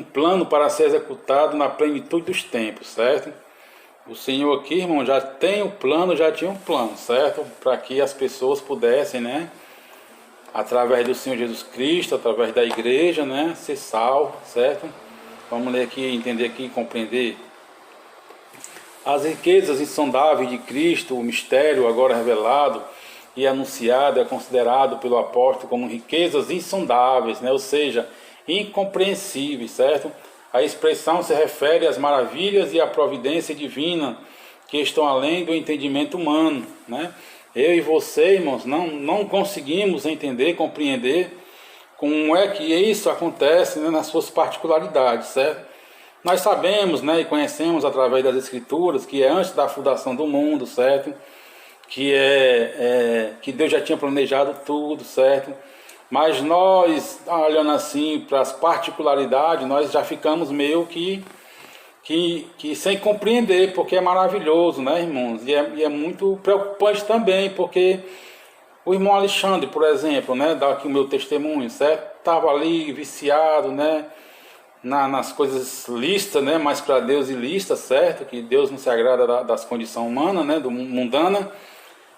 plano para ser executado na plenitude dos tempos, certo? O Senhor aqui, irmão, já tinha um plano, certo? Para que as pessoas pudessem, né? Através do Senhor Jesus Cristo, através da igreja, né? Ser salvo, certo? Vamos ler aqui, entender aqui e compreender. As riquezas insondáveis de Cristo, o mistério agora revelado e anunciado, é considerado pelo apóstolo como riquezas insondáveis, né? Ou seja, incompreensíveis, certo? A expressão se refere às maravilhas e à providência divina que estão além do entendimento humano, né? Eu e você, irmãos, não conseguimos entender, compreender como é que isso acontece, né, nas suas particularidades, certo? Nós sabemos, né, e conhecemos através das Escrituras que é antes da fundação do mundo, certo? Que Deus já tinha planejado tudo, certo? Mas nós, olhando assim para as particularidades, nós já ficamos meio que sem compreender, porque é maravilhoso, né, irmãos? E é muito preocupante também, porque o irmão Alexandre, por exemplo, né, dá aqui o meu testemunho, certo? Estava ali viciado, né, nas coisas listas, né, mais para Deus ilícitas, certo? Que Deus não se agrada das condições humanas, né, do mundana.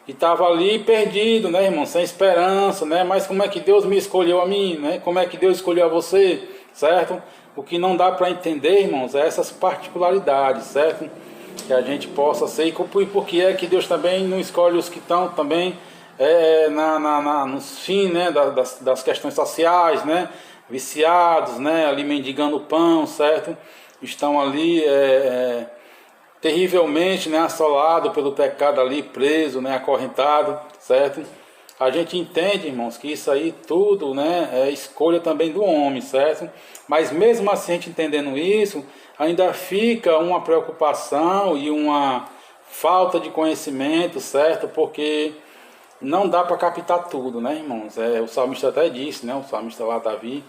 E estava ali perdido, né, irmão, sem esperança, né? Mas como é que Deus me escolheu a mim, né? Como é que Deus escolheu a você, certo? O que não dá para entender, irmãos, é essas particularidades, certo? Que a gente possa ser, e por que é que Deus também não escolhe os que estão também nos fins, né, das questões sociais, né? Viciados, né? Ali mendigando pão, certo? Estão ali terrivelmente, né, assolado pelo pecado ali, preso, né, acorrentado, certo? A gente entende, irmãos, que isso aí tudo, né, é escolha também do homem, certo? Mas mesmo assim, a gente entendendo isso, ainda fica uma preocupação e uma falta de conhecimento, certo? Porque não dá para captar tudo, né, irmãos? O salmista até disse, né, o salmista lá, Davi,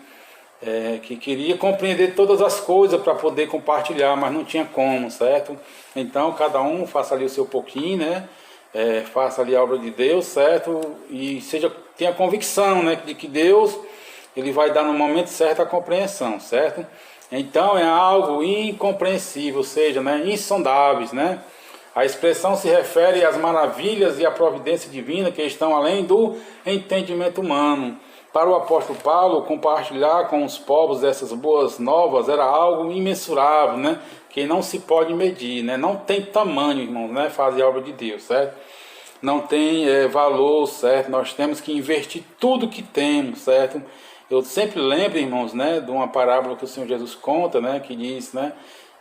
que queria compreender todas as coisas para poder compartilhar, mas não tinha como, certo? Então, cada um faça ali o seu pouquinho, né? Faça ali a obra de Deus, certo? E tenha convicção, né, de que Deus, Ele vai dar no momento certo a compreensão, certo? Então, é algo incompreensível, ou seja, né, insondáveis, né? A expressão se refere às maravilhas e à providência divina que estão além do entendimento humano. Para o apóstolo Paulo, compartilhar com os povos essas boas novas era algo imensurável, né? Que não se pode medir, né? Não tem tamanho, irmãos, né? Fazer a obra de Deus, certo? Não tem valor, certo? Nós temos que investir tudo que temos, certo? Eu sempre lembro, irmãos, né, de uma parábola que o Senhor Jesus conta, né? Que diz, né,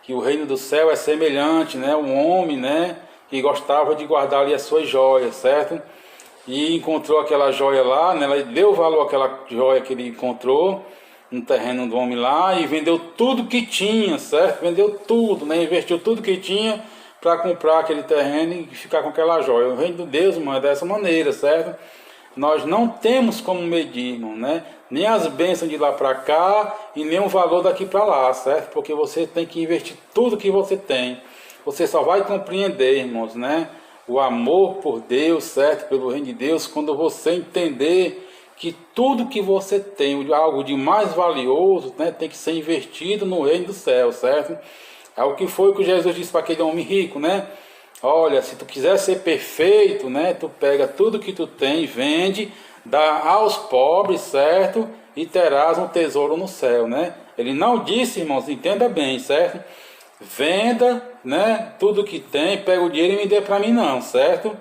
que o reino do céu é semelhante, né? Um homem, né, que gostava de guardar ali as suas joias, certo? E encontrou aquela joia lá, né? Ele deu valor àquela joia que ele encontrou no terreno do homem lá e vendeu tudo que tinha, certo? Vendeu tudo, né? Investiu tudo que tinha para comprar aquele terreno e ficar com aquela joia. O reino de Deus, irmão, é dessa maneira, certo? Nós não temos como medir, irmão, né? Nem as bênçãos de lá para cá e nem o valor daqui para lá, certo? Porque você tem que investir tudo que você tem. Você só vai compreender, irmãos, né, o amor por Deus, certo? Pelo reino de Deus, quando você entender que tudo que você tem, algo de mais valioso, né, tem que ser investido no reino do céu, certo? É o que foi que Jesus disse para aquele homem rico, né? olha, se tu quiser ser perfeito, né, tu pega tudo que tu tem, vende, dá aos pobres, certo? E terás um tesouro no céu, né? Ele não disse, irmãos, entenda bem, certo? Venda, né, tudo que tem, pega o dinheiro e me dê para mim não, certo?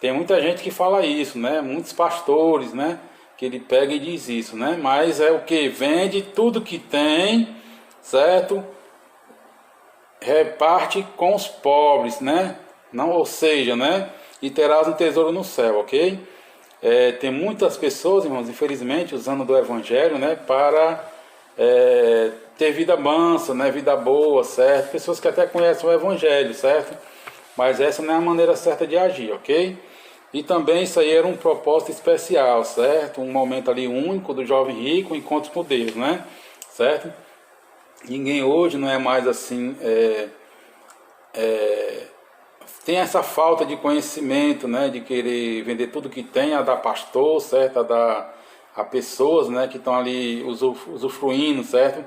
Tem muita gente que fala isso, né? Muitos pastores, né? Que ele pega e diz isso, né? Mas é o que? Vende tudo que tem, certo? Reparte com os pobres, né? Não, ou seja, né? E terás um tesouro no céu, ok? Tem muitas pessoas, irmãos, infelizmente, usando do evangelho, né? Para ter vida mansa, né? Vida boa, certo? Pessoas que até conhecem o evangelho, certo? Mas essa não é a maneira certa de agir, ok? E também isso aí era um propósito especial, certo? Um momento ali único do jovem rico, um encontro com Deus, né? Certo? Ninguém hoje não é mais assim, tem essa falta de conhecimento, né? De querer vender tudo que tem, a dar pastor, certo? A dar a pessoas, né? Que estão ali usufruindo, certo?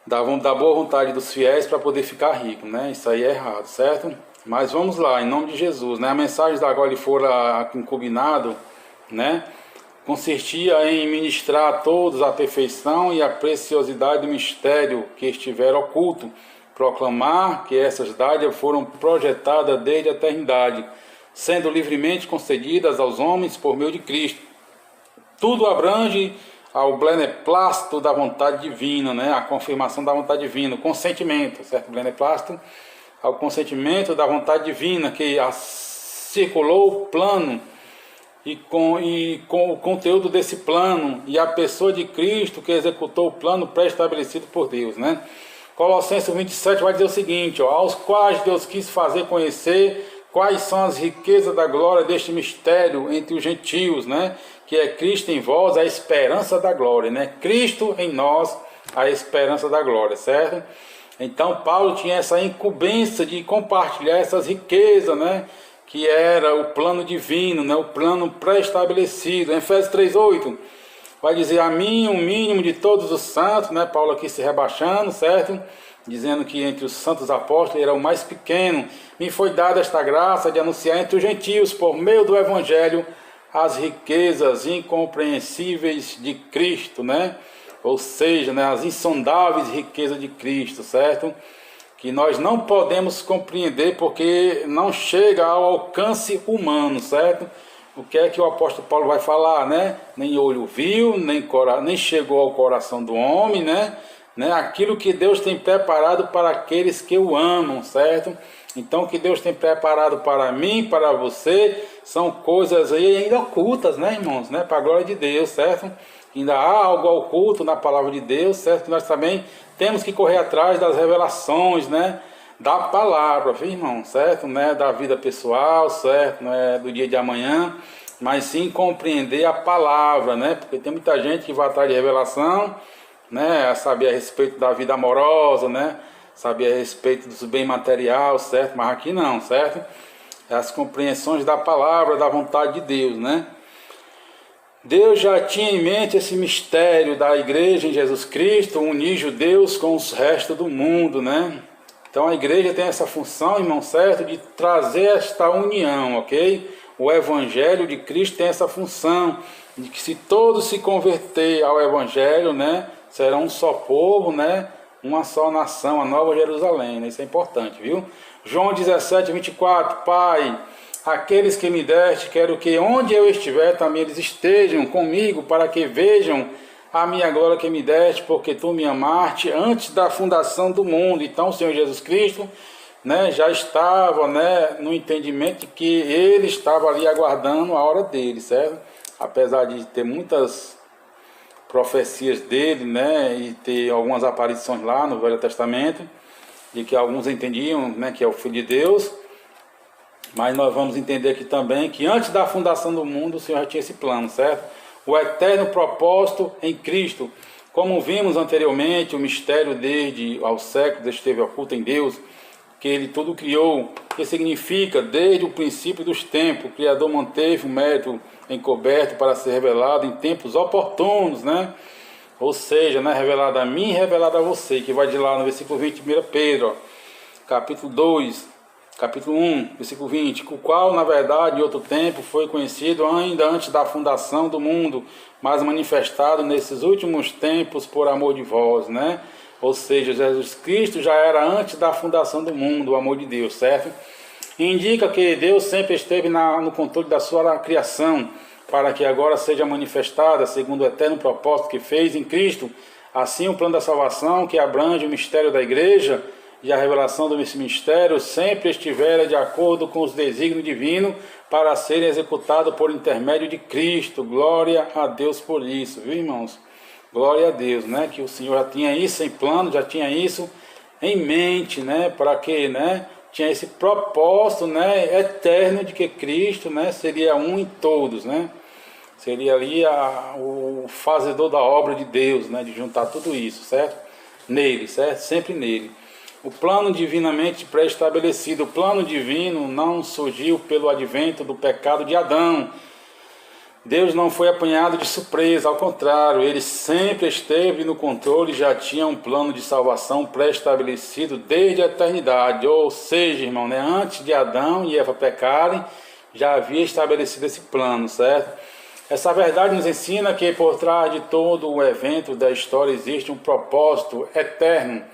Da boa vontade dos fiéis para poder ficar rico, né? Isso aí é errado, certo? Mas vamos lá, em nome de Jesus, né? A mensagem da agora lhe fora incubinado, né? Consistia em ministrar a todos a perfeição e a preciosidade do mistério que estiver oculto, proclamar que essas dádivas foram projetadas desde a eternidade, sendo livremente concedidas aos homens por meio de Cristo. Tudo abrange ao beneplácito da vontade divina, né? A confirmação da vontade divina, o consentimento, certo? Beneplácito ao consentimento da vontade divina que circulou o plano e com o conteúdo desse plano e a pessoa de Cristo que executou o plano pré-estabelecido por Deus, né? Colossenses 27 vai dizer o seguinte, ó, aos quais Deus quis fazer conhecer quais são as riquezas da glória deste mistério entre os gentios, né? Que é Cristo em vós, a esperança da glória, né? Cristo em nós, a esperança da glória, certo? Então Paulo tinha essa incumbência de compartilhar essas riquezas, né? Que era o plano divino, né? O plano pré-estabelecido. Em Efésios 3:8 vai dizer a mim o mínimo de todos os santos, né? Paulo aqui se rebaixando, certo? Dizendo que entre os santos apóstolos ele era o mais pequeno. Me foi dada esta graça de anunciar entre os gentios, por meio do evangelho, as riquezas incompreensíveis de Cristo, né? Ou seja, né, as insondáveis riquezas de Cristo, certo? Que nós não podemos compreender porque não chega ao alcance humano, certo? O que é que o apóstolo Paulo vai falar, né? Nem olho viu, nem chegou ao coração do homem, né? Aquilo que Deus tem preparado para aqueles que o amam, certo? Então, o que Deus tem preparado para mim, para você, são coisas aí ainda ocultas, né, irmãos? Né? Para a glória de Deus, certo? Ainda há algo oculto na palavra de Deus, certo? Que nós também temos que correr atrás das revelações, né? Da palavra, viu, irmão? Certo? Não é da vida pessoal, certo? Não é do dia de amanhã, mas sim compreender a palavra, né? Porque tem muita gente que vai atrás de revelação, né? Saber a respeito da vida amorosa, né? Saber a respeito dos bens materiais, certo? Mas aqui não, certo? As compreensões da palavra, da vontade de Deus, né? Deus já tinha em mente esse mistério da igreja em Jesus Cristo, unir judeus com os restos do mundo, né? Então a igreja tem essa função, irmão, certo? De trazer esta união, ok? O evangelho de Cristo tem essa função, de que se todos se converter ao evangelho, né? Serão um só povo, né? Uma só nação, a nova Jerusalém, né? Isso é importante, viu? João 17:24, Pai, aqueles que me deste, quero que onde eu estiver também eles estejam comigo, para que vejam a minha glória que me deste, porque tu me amaste antes da fundação do mundo. Então o Senhor Jesus Cristo, né, já estava, né, no entendimento de que ele estava ali aguardando a hora dele, certo? Apesar de ter muitas profecias dele, né, e ter algumas aparições lá no Velho Testamento, de que alguns entendiam, né, que é o Filho de Deus, mas nós vamos entender aqui também que antes da fundação do mundo o Senhor já tinha esse plano, certo? O eterno propósito em Cristo. Como vimos anteriormente, o mistério desde aos séculos esteve oculto em Deus, que Ele tudo criou, que significa, desde o princípio dos tempos, o Criador manteve o mérito encoberto para ser revelado em tempos oportunos, né? Ou seja, né, revelado a mim e revelado a você, que vai de lá no versículo 20 de 1 Pedro, ó, capítulo 2, capítulo 1, versículo 20, o qual, na verdade, em outro tempo, foi conhecido ainda antes da fundação do mundo, mas manifestado nesses últimos tempos por amor de vós, né? Ou seja, Jesus Cristo já era antes da fundação do mundo, o amor de Deus, certo? Indica que Deus sempre esteve no controle da sua criação, para que agora seja manifestada, segundo o eterno propósito que fez em Cristo, assim o plano da salvação, que abrange o mistério da igreja, e a revelação desse mistério sempre estivera de acordo com os desígnios divinos para serem executados por intermédio de Cristo. Glória a Deus por isso, viu, irmãos? Glória a Deus, né? Que o Senhor já tinha isso em plano, já tinha isso em mente, né? Para que, né? Tinha esse propósito, né? Eterno de que Cristo, né? Seria um em todos, né? Seria ali o fazedor da obra de Deus, né? De juntar tudo isso, certo? Nele, certo? Sempre nele. O plano divinamente pré-estabelecido, o plano divino não surgiu pelo advento do pecado de Adão. Deus não foi apanhado de surpresa, ao contrário, ele sempre esteve no controle e já tinha um plano de salvação pré-estabelecido desde a eternidade. Ou seja, irmão, né, antes de Adão e Eva pecarem, já havia estabelecido esse plano, certo? Essa verdade nos ensina que por trás de todo o evento da história existe um propósito eterno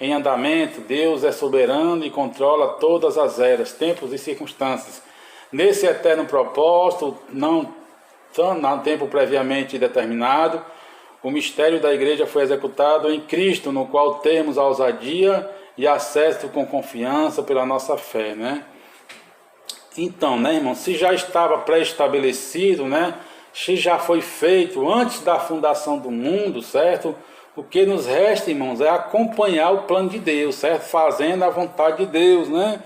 em andamento. Deus é soberano e controla todas as eras, tempos e circunstâncias. Nesse eterno propósito, não tempo previamente determinado, o mistério da igreja foi executado em Cristo, no qual temos a ousadia e acesso com confiança pela nossa fé, né? Então, né, irmão, se já estava pré-estabelecido, né, se já foi feito antes da fundação do mundo, certo? O que nos resta, irmãos, é acompanhar o plano de Deus, certo? Fazendo a vontade de Deus, né?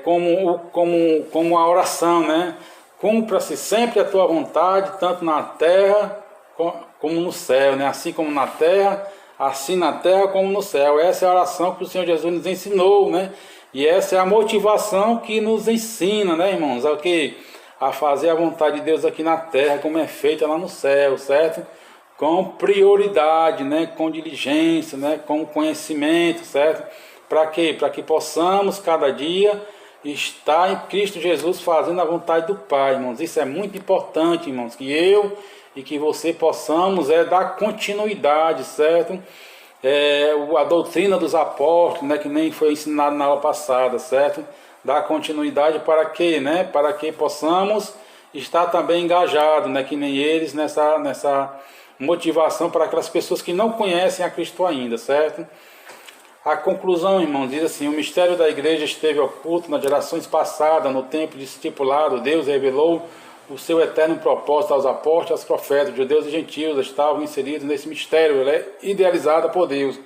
Como a oração, né? Cumpra-se sempre a tua vontade, tanto na terra como no céu, né? Assim como na terra, assim na terra como no céu. Essa é a oração que o Senhor Jesus nos ensinou, né? E essa é a motivação que nos ensina, né, irmãos? A fazer a vontade de Deus aqui na terra, como é feita lá no céu, certo? Com prioridade, né? Com diligência, né? Com conhecimento, certo? Para quê? Para que possamos cada dia está em Cristo Jesus fazendo a vontade do Pai, irmãos. Isso é muito importante, irmãos, que eu e que você possamos dar continuidade, certo? A doutrina dos apóstolos, né, que nem foi ensinado na aula passada, certo? Dar continuidade para quê, né? Para que possamos estar também engajados, né, que nem eles nessa motivação para aquelas pessoas que não conhecem a Cristo ainda, certo? A conclusão, irmãos, diz assim: o mistério da igreja esteve oculto nas gerações passadas, no tempo estipulado, Deus revelou o seu eterno propósito aos apóstolos, aos profetas, judeus e gentios estavam inseridos nesse mistério, ele é idealizado por Deus.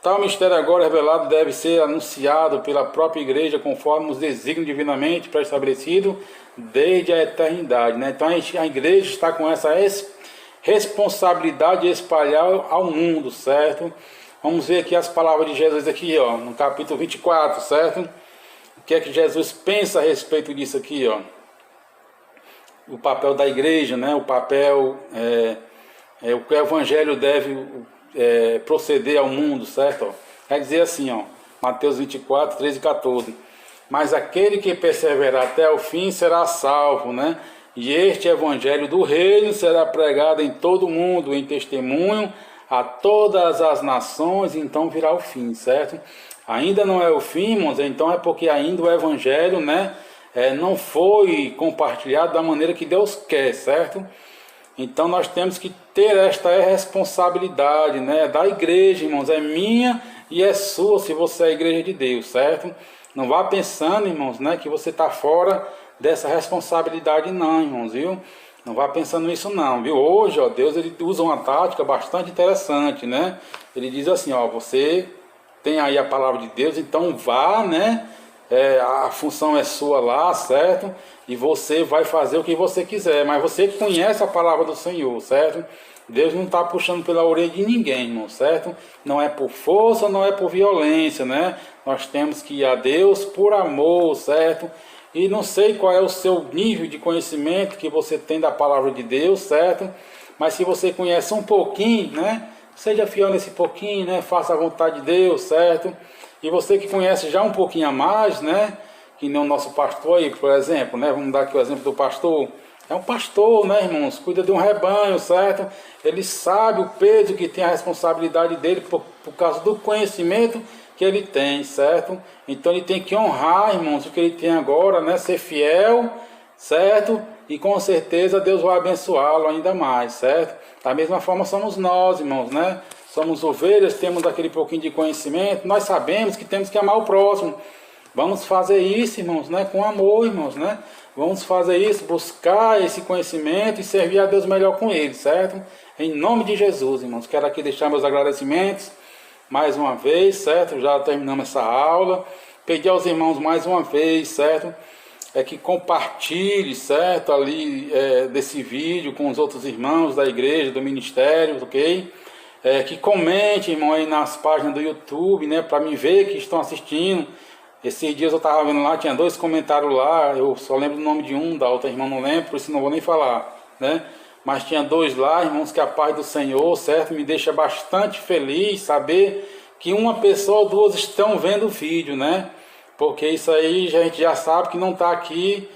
Tal mistério agora revelado deve ser anunciado pela própria igreja conforme os desígnios divinamente pré-estabelecidos desde a eternidade, né? Então a igreja está com essa responsabilidade de espalhar ao mundo, certo? Vamos ver aqui as palavras de Jesus aqui, ó, no capítulo 24, certo? O que é que Jesus pensa a respeito disso aqui, ó? O papel da igreja, né? O papel, o que o evangelho deve proceder ao mundo, certo? Quer dizer assim, ó, Mateus 24, 13 e 14. Mas aquele que perseverar até o fim será salvo, né? E este evangelho do reino será pregado em todo o mundo, em testemunho a todas as nações, então virá o fim, certo? Ainda não é o fim, irmãos, então é porque ainda o evangelho, né, não foi compartilhado da maneira que Deus quer, certo? Então nós temos que ter esta responsabilidade, né, da igreja, irmãos, é minha e é sua se você é a igreja de Deus, certo? Não vá pensando, irmãos, né, que você está fora dessa responsabilidade não, irmãos, viu? Não vá pensando nisso não, viu? Hoje, ó, Deus ele usa uma tática bastante interessante, né? Ele diz assim, ó, você tem aí a palavra de Deus, então vá, né? A função é sua lá, certo? E você vai fazer o que você quiser, mas você conhece a palavra do Senhor, certo? Deus não está puxando pela orelha de ninguém, irmão, certo? Não é por força, não é por violência, né? Nós temos que ir a Deus por amor, certo? E não sei qual é o seu nível de conhecimento que você tem da palavra de Deus, certo? Mas se você conhece um pouquinho, né? Seja fiel nesse pouquinho, né? Faça a vontade de Deus, certo? E você que conhece já um pouquinho a mais, né? Que nem o nosso pastor aí, por exemplo, né? Vamos dar aqui o exemplo do pastor. É um pastor, né, irmãos? Cuida de um rebanho, certo? Ele sabe o peso que tem, a responsabilidade dele por causa do conhecimento que ele tem, certo? Então ele tem que honrar, irmãos, o que ele tem agora, né? Ser fiel, certo? E com certeza Deus vai abençoá-lo ainda mais, certo? Da mesma forma somos nós, irmãos, né? Somos ovelhas, temos aquele pouquinho de conhecimento, nós sabemos que temos que amar o próximo. Vamos fazer isso, irmãos, né? Com amor, irmãos, né? Vamos fazer isso, buscar esse conhecimento e servir a Deus melhor com ele, certo? Em nome de Jesus, irmãos. Quero aqui deixar meus agradecimentos mais uma vez, certo? Já terminamos essa aula. Pedir aos irmãos mais uma vez, certo? Que compartilhe, certo? Ali desse vídeo com os outros irmãos da igreja, do ministério, ok? Que comente, irmão, aí nas páginas do YouTube, né? Para me ver que estão assistindo. Esses dias eu estava vendo lá, tinha 2 comentários lá, eu só lembro o nome de um, da outra irmã não lembro, por isso não vou nem falar, né? Mas tinha 2 lá, irmãos, que a paz do Senhor, certo? Me deixa bastante feliz saber que uma pessoa ou 2 estão vendo o vídeo, né? Porque isso aí a gente já sabe que não está aqui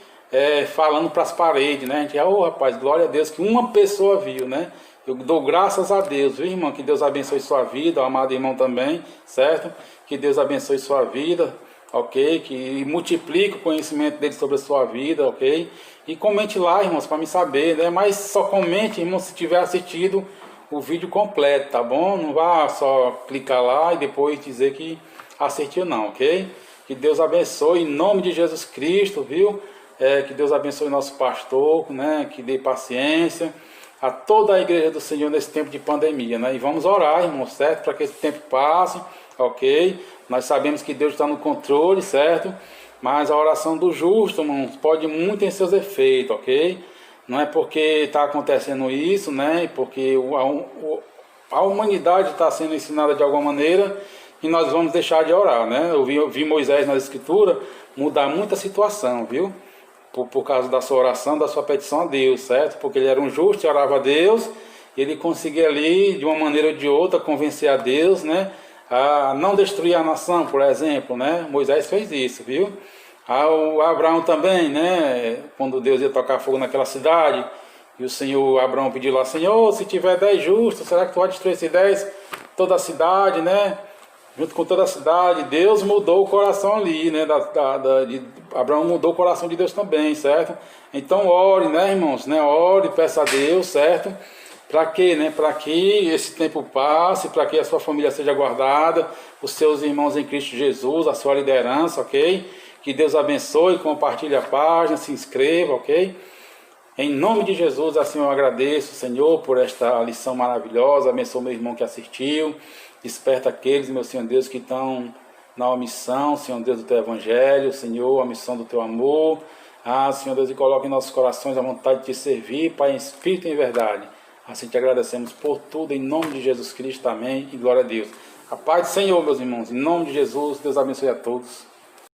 falando para as paredes, né? A gente, rapaz, glória a Deus que uma pessoa viu, né? Eu dou graças a Deus, viu, irmão? Que Deus abençoe sua vida, o amado irmão também, certo? Que Deus abençoe sua vida. Ok? Que multiplique o conhecimento dele sobre a sua vida, ok? E comente lá, irmãos, para me saber, né? Mas só comente, irmãos, se tiver assistido o vídeo completo, tá bom? Não vá só clicar lá e depois dizer que assistiu não, ok? Que Deus abençoe em nome de Jesus Cristo, viu? Que Deus abençoe nosso pastor, né? Que dê paciência a toda a igreja do Senhor nesse tempo de pandemia, né? E vamos orar, irmãos, certo? Para que esse tempo passe, ok? Nós sabemos que Deus está no controle, certo? Mas a oração do justo, irmãos, pode muito em seus efeitos, ok? Não é porque está acontecendo isso, né? Porque a humanidade está sendo ensinada de alguma maneira e nós vamos deixar de orar, né? Eu vi Moisés na Escritura mudar muita situação, viu? Por causa da sua oração, da sua petição a Deus, certo? Porque ele era um justo e orava a Deus e ele conseguia ali, de uma maneira ou de outra, convencer a Deus, né? A não destruir a nação, por exemplo, né? Moisés fez isso, viu? O Abraão também, né? Quando Deus ia tocar fogo naquela cidade, e o Senhor, Abraão pediu lá, Senhor, se tiver 10 justos, será que tu vai destruir esses 10, toda a cidade, né? Junto com toda a cidade, Deus mudou o coração ali, né? Abraão mudou o coração de Deus também, certo? Então ore, né, irmãos? Né? Ore, peça a Deus, certo? Para quê, né? Para que esse tempo passe, para que a sua família seja guardada, os seus irmãos em Cristo Jesus, a sua liderança, ok? Que Deus abençoe, compartilhe a página, se inscreva, ok? Em nome de Jesus, assim eu agradeço, Senhor, por esta lição maravilhosa. Abençoe meu irmão que assistiu. Desperta aqueles, meu Senhor Deus, que estão na missão, Senhor Deus, do Teu Evangelho, Senhor, a missão do Teu amor. Senhor Deus, e coloque em nossos corações a vontade de Te servir, Pai, em espírito e em verdade. Assim te agradecemos por tudo, em nome de Jesus Cristo, amém, e glória a Deus. A paz do Senhor, meus irmãos, em nome de Jesus, Deus abençoe a todos.